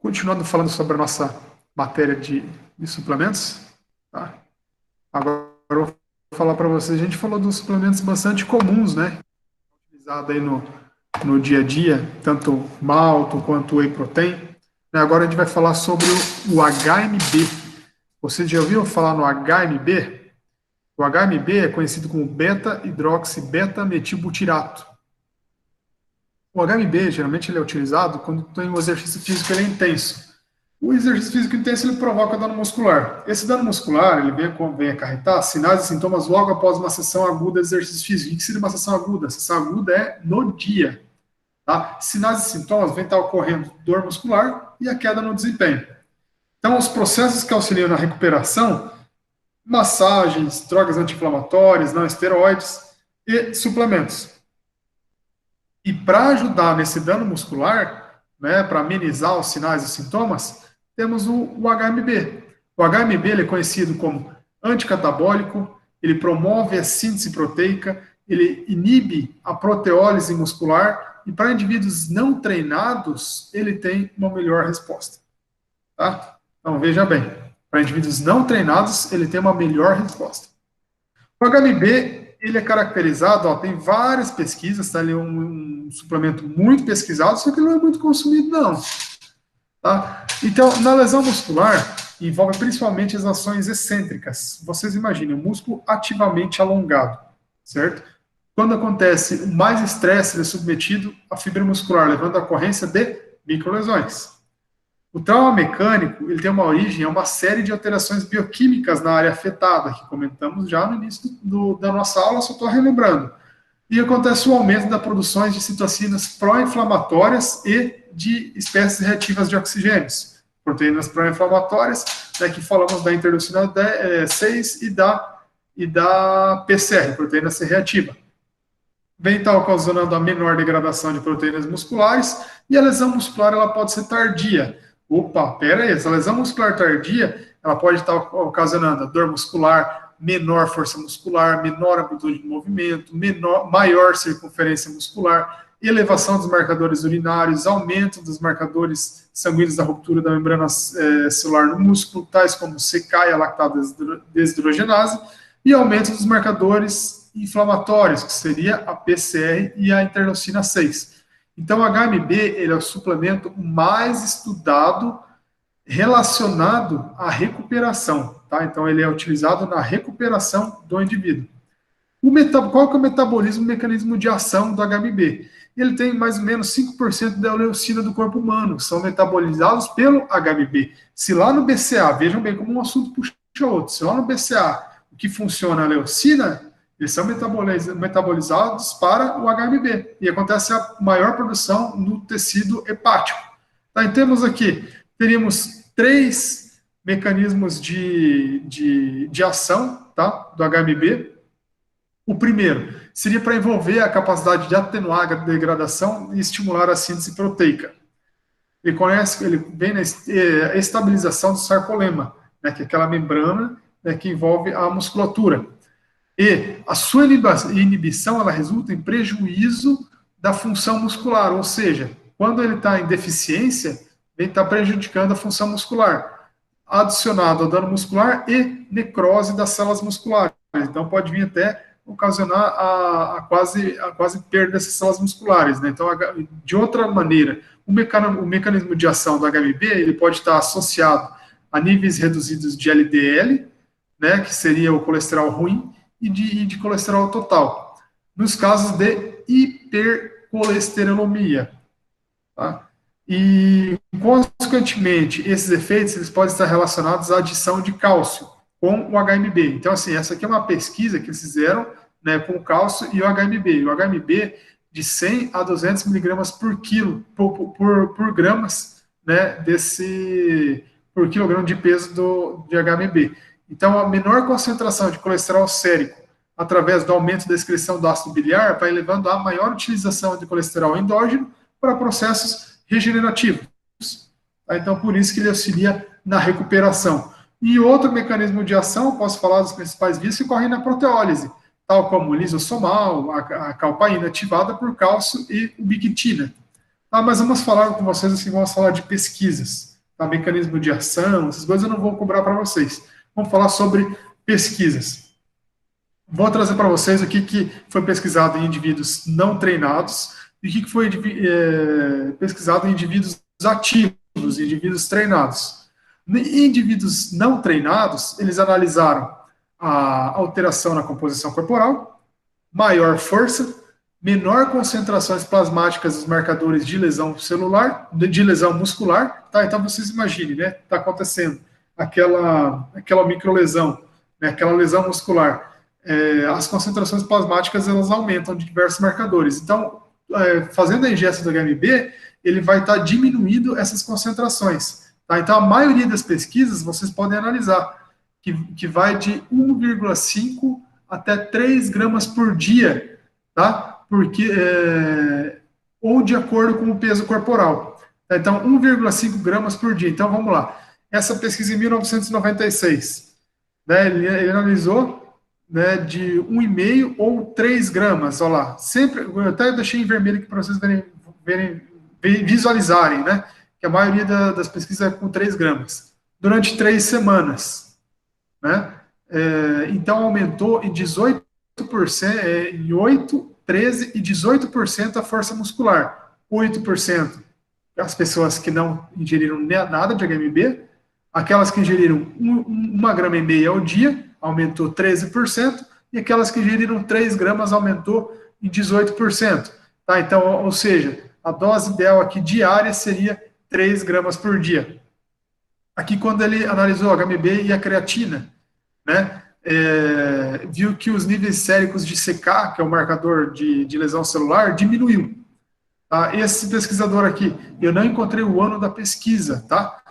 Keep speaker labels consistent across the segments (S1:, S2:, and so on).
S1: Continuando falando sobre a nossa matéria de suplementos, tá? Agora eu vou falar para vocês, a gente falou dos suplementos bastante comuns, né? Utilizado aí no dia a dia, tanto malto quanto whey protein. Agora a gente vai falar sobre o HMB. Você já ouviu falar no HMB? O HMB é conhecido como beta-hidroxibeta-metilbutirato. O HMB, geralmente, ele é utilizado quando tem um exercício físico ele é intenso. O exercício físico intenso ele provoca dano muscular. Esse dano muscular ele vem acarretar sinais e sintomas logo após uma sessão aguda de exercício físico. O que seria uma sessão aguda? A sessão aguda é no dia. Tá? Sinais e sintomas vêm estar ocorrendo dor muscular e a queda no desempenho. Então, os processos que auxiliam na recuperação, massagens, drogas anti-inflamatórias, não esteroides e suplementos. E para ajudar nesse dano muscular, né, para amenizar os sinais e sintomas, temos o HMB. O HMB ele é conhecido como anticatabólico, ele promove a síntese proteica, ele inibe a proteólise muscular e para indivíduos não treinados, ele tem uma melhor resposta. Tá? Então, veja bem, para indivíduos não treinados, ele tem uma melhor resposta. O HMB, ele é caracterizado, ó, tem várias pesquisas, tá? Ele é um suplemento muito pesquisado, só que ele não é muito consumido, não. Tá? Então, na lesão muscular, envolve principalmente as ações excêntricas. Vocês imaginem, o músculo ativamente alongado, certo? Quando acontece mais estresse, ele é submetido à fibra muscular, levando à ocorrência de microlesões. O trauma mecânico ele tem uma origem, é uma série de alterações bioquímicas na área afetada, que comentamos já no início da nossa aula, só estou relembrando. E acontece o aumento da produção de citocinas pró-inflamatórias e de espécies reativas de oxigênios. Proteínas pró-inflamatórias, né, que falamos da interleucina 6 e da PCR, proteína C reativa. Vem estar ocasionando a menor degradação de proteínas musculares e a lesão muscular ela pode ser tardia. Opa, pera aí, essa lesão muscular tardia, ela pode estar ocasionando dor muscular, menor força muscular, menor amplitude de movimento, maior circunferência muscular, elevação dos marcadores urinários, aumento dos marcadores sanguíneos da ruptura da membrana celular no músculo, tais como CK e a lactato desidrogenase, e aumento dos marcadores inflamatórios, que seria a PCR e a interleucina 6. Então, o HMB ele é o suplemento mais estudado relacionado à recuperação, tá? Então, ele é utilizado na recuperação do indivíduo. Qual que é o metabolismo, o mecanismo de ação do HMB? Ele tem mais ou menos 5% da leucina do corpo humano, são metabolizados pelo HMB. Se lá no BCA, vejam bem como um assunto puxa outro, se lá no BCA o que funciona a leucina, eles são metabolizados para o HMB. E acontece a maior produção no tecido hepático. Tá, então, temos aqui, teríamos 3 mecanismos de ação, tá, do HMB. O primeiro seria para envolver a capacidade de atenuar a degradação e estimular a síntese proteica. Ele vem na estabilização do sarcolema, né, que é aquela membrana, né, que envolve a musculatura. E a sua inibição ela resulta em prejuízo da função muscular, ou seja, quando ele está em deficiência, ele está prejudicando a função muscular, adicionado ao dano muscular e necrose das células musculares. Então, pode vir até ocasionar a quase perda dessas células musculares. Né? Então, de outra maneira, o mecanismo de ação do HMB ele pode estar associado a níveis reduzidos de LDL, né, que seria o colesterol ruim, e de colesterol total, nos casos de hipercolesterolemia. Tá? E, consequentemente, esses efeitos eles podem estar relacionados à adição de cálcio com o HMB. Então, assim, essa aqui é uma pesquisa que eles fizeram, né, com o cálcio e o HMB. E o HMB de 100 a 200 miligramas por quilo, por gramas, né, por quilograma de peso de HMB. Então, a menor concentração de colesterol sérico através do aumento da excreção do ácido biliar vai levando a maior utilização de colesterol endógeno para processos regenerativos. Tá? Então, por isso que ele auxilia na recuperação. E outro mecanismo de ação, posso falar dos principais vias que ocorrem na proteólise, tal como o lisosomal, a calpaína ativada por cálcio e ubiquitina. Tá? Mas vamos falar com vocês assim, vamos falar de pesquisas. tá? Mecanismo de ação, essas coisas eu não vou cobrar para vocês. Vamos falar sobre pesquisas. Vou trazer para vocês o que foi pesquisado em indivíduos não treinados e o que foi pesquisado em indivíduos ativos, indivíduos treinados. Em indivíduos não treinados, eles analisaram a alteração na composição corporal, maior força, menor concentrações plasmáticas dos marcadores de lesão celular, de lesão muscular, tá? Então vocês imaginem, né? Está acontecendo aquela microlesão, né? Aquela lesão muscular. As concentrações plasmáticas elas aumentam de diversos marcadores. Então, fazendo a ingesta do HMB, ele vai estar diminuindo essas concentrações. Tá? Então, a maioria das pesquisas vocês podem analisar, que vai de 1,5 até 3 gramas por dia, tá? Porque, ou de acordo com o peso corporal. Tá? Então, 1,5 gramas por dia. Então, vamos lá. Essa pesquisa em 1996, né, ele analisou, né, de 1,5 ou 3 gramas, olha lá. Sempre, eu até deixei em vermelho aqui para vocês visualizarem, né? Que a maioria das pesquisas é com 3 gramas. Durante 3 semanas, né? Então aumentou em 18%, em 8, 13 e 18% a força muscular. 8% as pessoas que não ingeriram nada de HMB, aquelas que ingeriram 1,5 grama ao dia, aumentou 13%, e aquelas que ingeriram 3 gramas aumentou em 18%. Tá? Então, ou seja, a dose ideal aqui diária seria 3 gramas por dia. Aqui, quando ele analisou o HMB e a creatina, né, viu que os níveis séricos de CK, que é o marcador de lesão celular, diminuiu. Tá? Esse pesquisador aqui, eu não encontrei o ano da pesquisa, tá?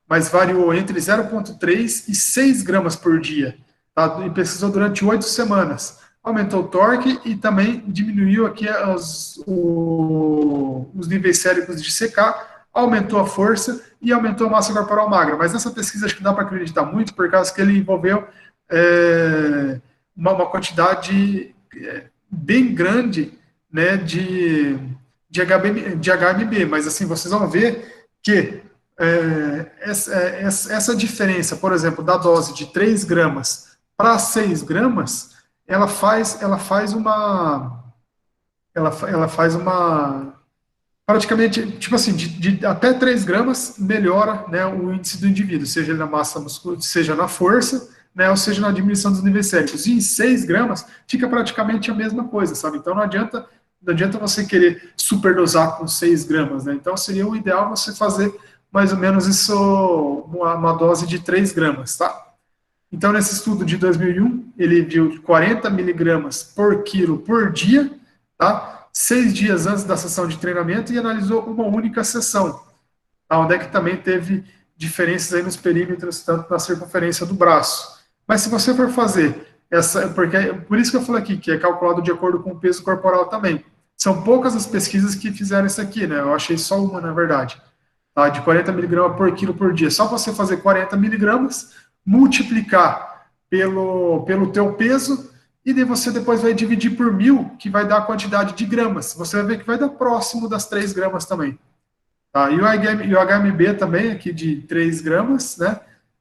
S1: Mas variou entre 0,3 e 6 gramas por dia. Tá? E pesquisou durante 8 semanas. Aumentou o torque e também diminuiu aqui os níveis séricos de CK, aumentou a força e aumentou a massa corporal magra. Mas essa pesquisa acho que dá para acreditar muito, por causa que ele envolveu uma quantidade bem grande, né, de HMB. Mas assim, vocês vão ver que essa diferença, por exemplo, da dose de 3 gramas para 6 gramas, ela faz uma praticamente, tipo assim, de até 3 gramas melhora, né, o índice do indivíduo, seja na massa muscular, seja na força, né, ou seja na diminuição dos níveis séricos. E em 6 gramas fica praticamente a mesma coisa, sabe? Então não adianta você querer superdosar com 6 gramas, né? Então seria o ideal você fazer mais ou menos isso, uma dose de 3 gramas, tá? Então, nesse estudo de 2001, ele viu 40 miligramas por quilo por dia, tá? 6 dias antes da sessão de treinamento e analisou uma única sessão, tá? Onde é que também teve diferenças aí nos perímetros, tanto na circunferência do braço. Mas se você for fazer por isso que eu falei aqui, que é calculado de acordo com o peso corporal também. São poucas as pesquisas que fizeram isso aqui, né? Eu achei só uma, na verdade. Tá? De 40 miligramas por quilo por dia. Só você fazer 40 miligramas, multiplicar pelo teu peso, e daí você depois vai dividir por 1.000, que vai dar a quantidade de gramas. Você vai ver que vai dar próximo das 3 gramas também. Tá? E o HMB também, aqui de 3 gramas, né?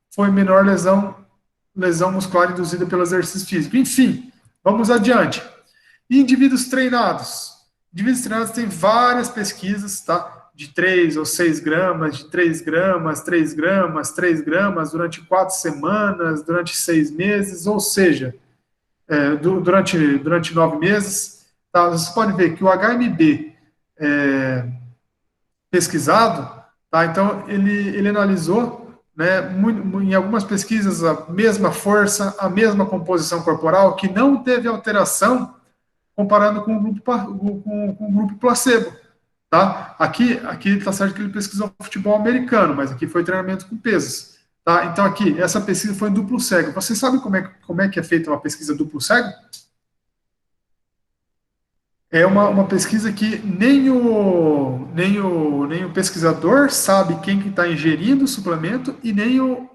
S1: Foi menor lesão muscular induzida pelo exercício físico. Enfim, vamos adiante. E indivíduos treinados? Indivíduos treinados têm várias pesquisas, tá? De 3 ou 6 gramas, de 3 gramas, 3 gramas, 3 gramas, durante 4 semanas, durante 6 meses, ou seja, durante 9 meses. Tá? Você pode ver que o HMB pesquisado, tá? Então ele analisou, né, em algumas pesquisas, a mesma força, a mesma composição corporal, que não teve alteração comparando com o grupo placebo. Tá? Aqui está certo que ele pesquisou futebol americano, mas aqui foi treinamento com pesos. Tá? Então, aqui, essa pesquisa foi em duplo cego. Você sabe como é que é feita uma pesquisa duplo cego? É uma pesquisa que nem o pesquisador sabe quem que está ingerindo o suplemento e nem o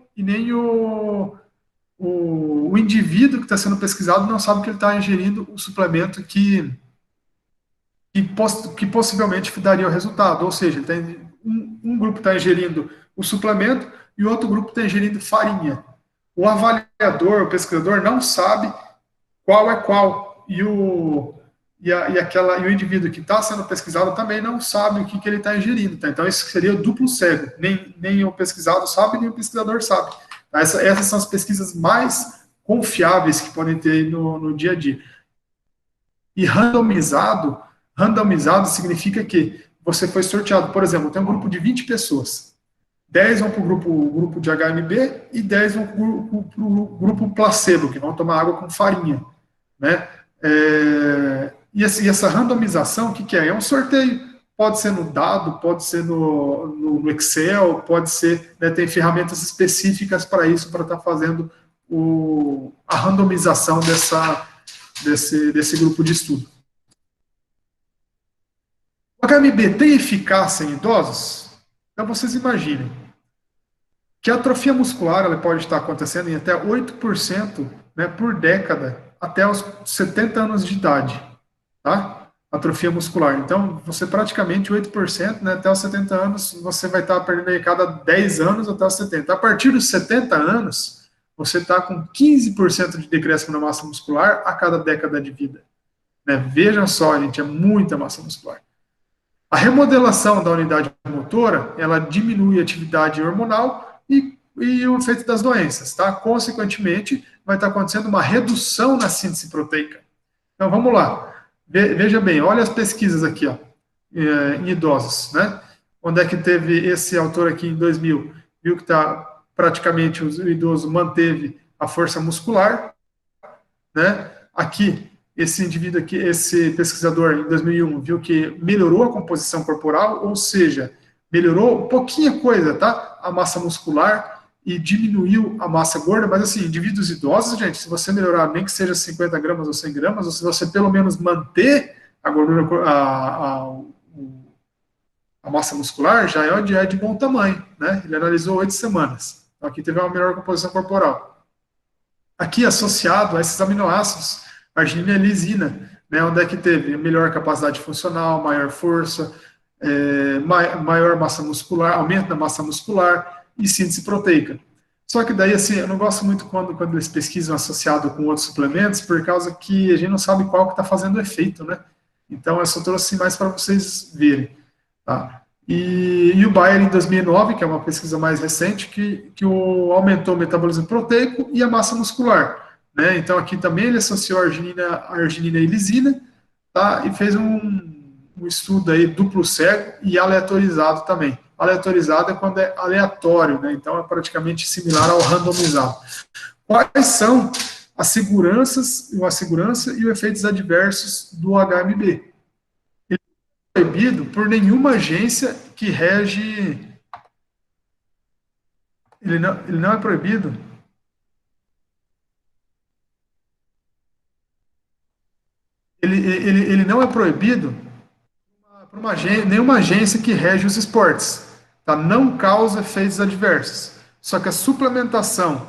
S1: indivíduo que está sendo pesquisado não sabe que ele está ingerindo o suplemento que possivelmente daria o resultado. Ou seja, um grupo está ingerindo o suplemento e o outro grupo está ingerindo farinha. O avaliador, o pesquisador, não sabe qual é qual. E o indivíduo que está sendo pesquisado também não sabe o que ele está ingerindo. Tá? Então, isso seria o duplo cego. Nem o pesquisado sabe, nem o pesquisador sabe. Tá? Essas são as pesquisas mais confiáveis que podem ter no dia a dia. E randomizado significa que você foi sorteado. Por exemplo, tem um grupo de 20 pessoas. 10 vão para o grupo de HMB e 10 vão para o grupo placebo, que vão tomar água com farinha. Né? E essa randomização, o que é? É um sorteio. Pode ser no dado, pode ser no Excel, pode ser, né, tem ferramentas específicas para isso, para estar fazendo a randomização desse grupo de estudo. O HMB tem eficácia em idosos? Então, vocês imaginem que a atrofia muscular ela pode estar acontecendo em até 8%, né, por década, até os 70 anos de idade. Tá? Atrofia muscular. Então, você praticamente 8%, né, até os 70 anos, você vai estar perdendo aí cada 10 anos até os 70. A partir dos 70 anos, você está com 15% de decréscimo na massa muscular a cada década de vida. Né? Vejam só, gente, é muita massa muscular. A remodelação da unidade motora, ela diminui a atividade hormonal e o efeito das doenças, tá? Consequentemente, vai estar acontecendo uma redução na síntese proteica. Então, vamos lá. Veja bem, olha as pesquisas aqui, ó, em idosos, né? Onde é que teve esse autor aqui em 2000? Viu que praticamente o idoso manteve a força muscular, né? Aqui, esse indivíduo aqui, esse pesquisador em 2001 viu que melhorou a composição corporal, ou seja, melhorou pouquinha coisa, tá? A massa muscular e diminuiu a massa gorda, mas assim, indivíduos idosos, gente, se você melhorar nem que seja 50 gramas ou 100 gramas, ou se você pelo menos manter a gordura, a massa muscular, já é de bom tamanho, né? Ele analisou 8 semanas. Então, aqui teve uma melhor composição corporal. Aqui, associado a esses aminoácidos, arginina e lisina, né, onde é que teve melhor capacidade funcional, maior força, maior massa muscular, aumento da massa muscular e síntese proteica. Só que daí, assim, eu não gosto muito quando eles pesquisam associado com outros suplementos, por causa que a gente não sabe qual que está fazendo efeito, né? Então, eu só trouxe mais para vocês verem. Tá? E o Bayer, em 2009, que é uma pesquisa mais recente, que aumentou o metabolismo proteico e a massa muscular. Né? Então, aqui também ele associou a arginina e lisina, tá? E fez um estudo aí duplo cego e aleatorizado também. Aleatorizado é quando é aleatório, né? Então é praticamente similar ao randomizado. Quais são a segurança e os efeitos adversos do HMB? Ele não é proibido por nenhuma agência que rege. Ele não é proibido. Ele não é proibido por nenhuma agência que rege os esportes. Tá? Não causa efeitos adversos. Só que a suplementação,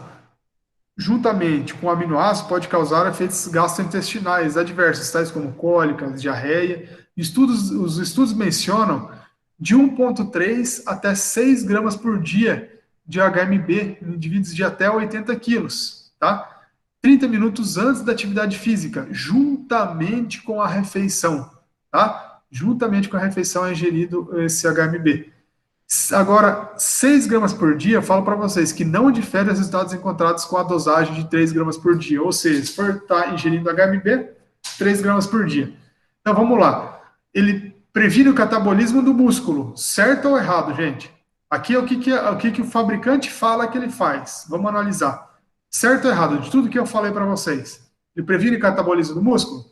S1: juntamente com o aminoácido, pode causar efeitos gastrointestinais adversos, tais como cólicas, diarreia. Os estudos mencionam de 1,3 até 6 gramas por dia de HMB em indivíduos de até 80 quilos. Tá? 30 minutos antes da atividade física, juntamente com a refeição. Tá? Juntamente com a refeição é ingerido esse HMB. Agora, 6 gramas por dia, eu falo para vocês que não difere os resultados encontrados com a dosagem de 3 gramas por dia. Ou seja, se for estar ingerindo HMB, 3 gramas por dia. Então, vamos lá. Ele previne o catabolismo do músculo. Certo ou errado, gente? Aqui é o que o fabricante fala que ele faz. Vamos analisar. Certo ou errado? De tudo que eu falei para vocês. Ele previne o catabolismo do músculo?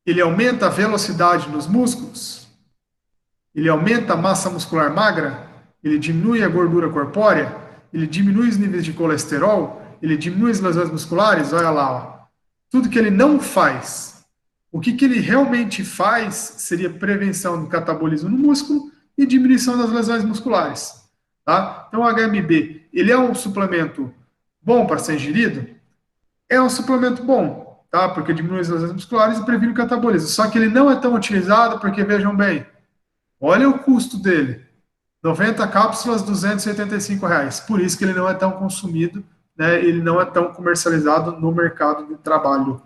S1: Ele aumenta a velocidade nos músculos? Ele aumenta a massa muscular magra? Ele diminui a gordura corpórea? Ele diminui os níveis de colesterol? Ele diminui as lesões musculares? Olha lá, ó. Tudo que ele não faz. O que ele realmente faz seria prevenção do catabolismo no músculo e diminuição das lesões musculares. Tá? Então, o HMB, ele é um suplemento bom para ser ingerido? É um suplemento bom, tá? Porque diminui as lesões musculares e previne o catabolismo. Só que ele não é tão utilizado porque, vejam bem, Olha o custo dele. 90 cápsulas, R$ 285. Por isso que ele não é tão consumido, né? Ele não é tão comercializado no mercado de trabalho.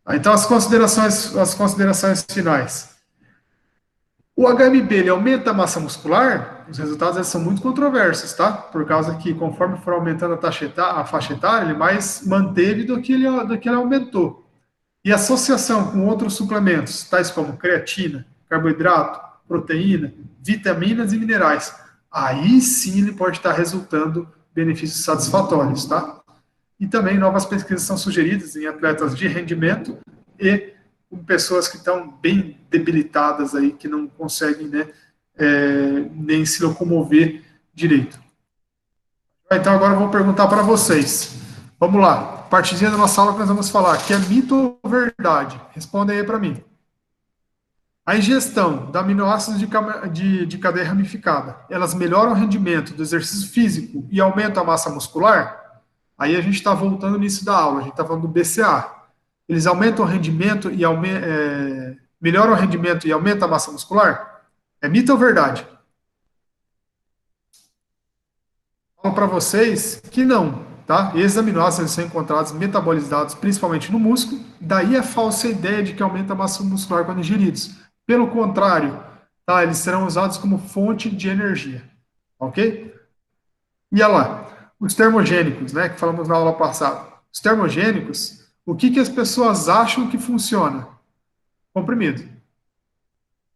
S1: Então, as considerações finais. O HMB, ele aumenta a massa muscular? Os resultados eles são muito controversos, tá? Por causa que, conforme for aumentando a faixa etária, ele mais manteve do que ele aumentou. E associação com outros suplementos, tais como creatina, carboidrato, proteína, vitaminas e minerais, aí sim ele pode estar resultando benefícios satisfatórios, tá? E também novas pesquisas são sugeridas em atletas de rendimento e com pessoas que estão bem debilitadas aí, que não conseguem, né, nem se locomover direito. Então agora eu vou perguntar para vocês. Vamos lá. Partidinha da nossa aula que nós vamos falar, que é mito ou verdade? Respondem aí para mim. A ingestão de aminoácidos de cadeia ramificada, elas melhoram o rendimento do exercício físico e aumentam a massa muscular? Aí a gente está voltando nisso da aula, a gente está falando do BCA. Eles aumentam o rendimento e melhoram o rendimento e aumentam a massa muscular? É mito ou verdade? Falo para vocês que não, tá? Esses aminoácidos são encontrados metabolizados principalmente no músculo, daí a falsa ideia de que aumenta a massa muscular quando ingeridos. Pelo contrário, tá? Eles serão usados como fonte de energia, ok? E olha lá, os termogênicos, né, que falamos na aula passada. Os termogênicos, o que que as pessoas acham que funciona? Comprimido.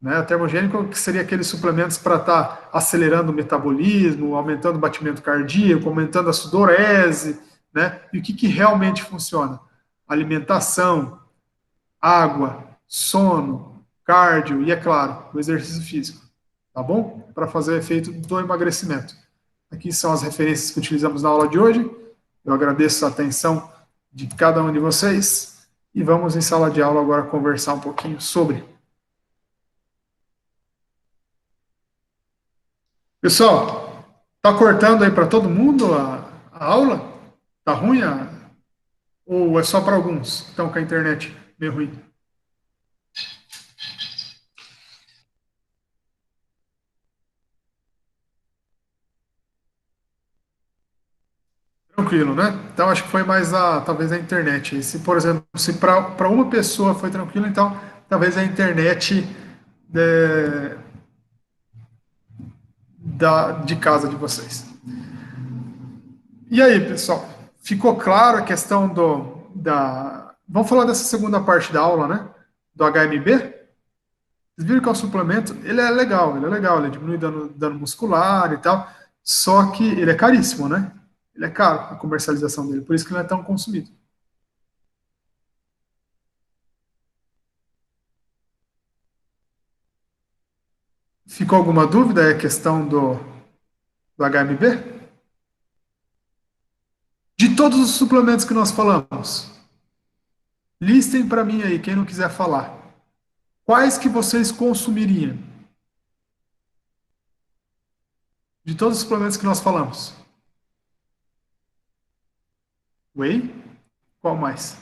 S1: Né? O termogênico que seria aqueles suplementos para estar acelerando o metabolismo, aumentando o batimento cardíaco, aumentando a sudorese, né? E o que, que realmente funciona? Alimentação, água, sono, cardio e, é claro, o exercício físico. Tá bom? Para fazer o efeito do emagrecimento. Aqui são as referências que utilizamos na aula de hoje. Eu agradeço a atenção de cada um de vocês e vamos em sala de aula agora conversar um pouquinho sobre. Pessoal, tá cortando aí para todo mundo a aula? Tá ruim? Ou é só para alguns que estão com a internet meio ruim? Tranquilo, né? Então acho que foi mais talvez a internet. E se, por exemplo, se para uma pessoa foi tranquilo, então talvez a internet é, de casa de vocês. E aí, pessoal? Ficou claro a questão da. Vamos falar dessa segunda parte da aula, né? Do HMB? Vocês viram que é um suplemento, ele diminui dano muscular e tal, só que ele é caríssimo, né? Ele é caro, a comercialização dele, por isso que ele não é tão consumido. Ficou alguma dúvida? É a questão do HMB? De todos os suplementos que nós falamos, listem para mim aí, quem não quiser falar. Quais que vocês consumiriam? De todos os suplementos que nós falamos. Whey? Qual mais?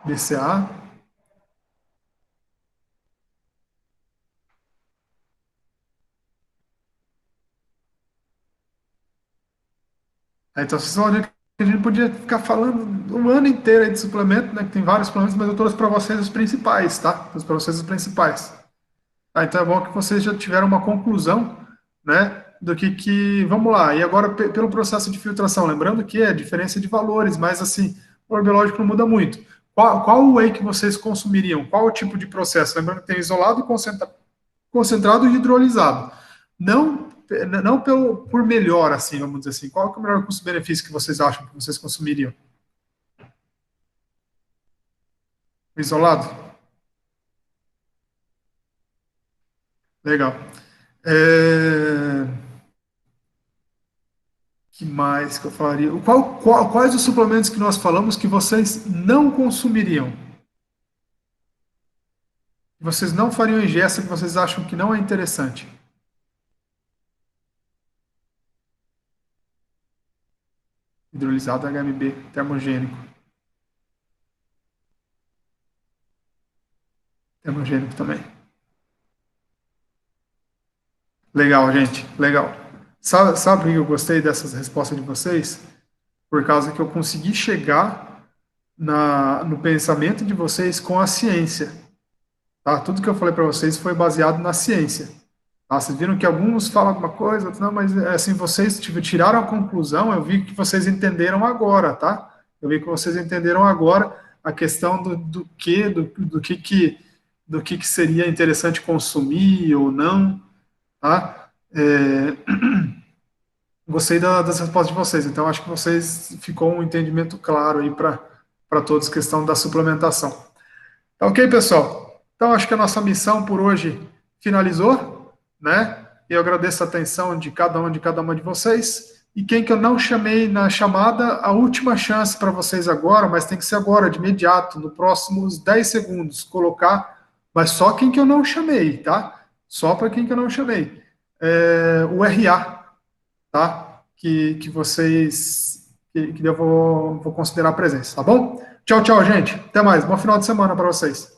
S1: BCA? Então, vocês vão ver que a gente podia ficar falando um ano inteiro aí de suplemento, né? Que tem vários suplementos, mas eu trouxe para vocês os principais, tá? Trouxe para vocês os principais. Tá, então é bom que vocês já tiveram uma conclusão, né? Do que. Vamos lá. E agora, pelo processo de filtração, lembrando que é diferença de valores, mas assim, o biológico não muda muito. Qual o whey que vocês consumiriam? Qual o tipo de processo? Lembrando que tem isolado, concentrado e hidrolisado. Não, não por melhor, assim, vamos dizer assim. Qual que é o melhor custo-benefício que vocês acham que vocês consumiriam? Isolado? Legal. É, que mais que eu falaria? Quais os suplementos que nós falamos que vocês não consumiriam? Que vocês não fariam ingesta, que vocês acham que não é interessante? hidrolisado HMB termogênico. Termogênico também. Legal, gente, legal. Sabe por que eu gostei dessas respostas de vocês? Por causa que eu consegui chegar no pensamento de vocês com a ciência. Tá? Tudo que eu falei para vocês foi baseado na ciência. Tá? Vocês viram que alguns falam alguma coisa, outros não, mas assim, vocês tiraram a conclusão, eu vi que vocês entenderam agora, tá? Eu vi que vocês entenderam agora a questão do que seria interessante consumir ou não, tá? Gostei das respostas de vocês, então acho que vocês ficou um entendimento claro aí para todos, questão da suplementação. Tá ok, pessoal? Então acho que a nossa missão por hoje finalizou, né? Eu agradeço a atenção de cada uma de vocês. E quem que eu não chamei na chamada, a última chance para vocês agora, mas tem que ser agora, de imediato, nos próximos 10 segundos, colocar, mas só quem que eu não chamei, tá? Só para quem que eu não chamei. O RA, tá? Que vocês, que eu vou considerar a presença, tá bom? Tchau, tchau, gente. Até mais. Bom final de semana para vocês.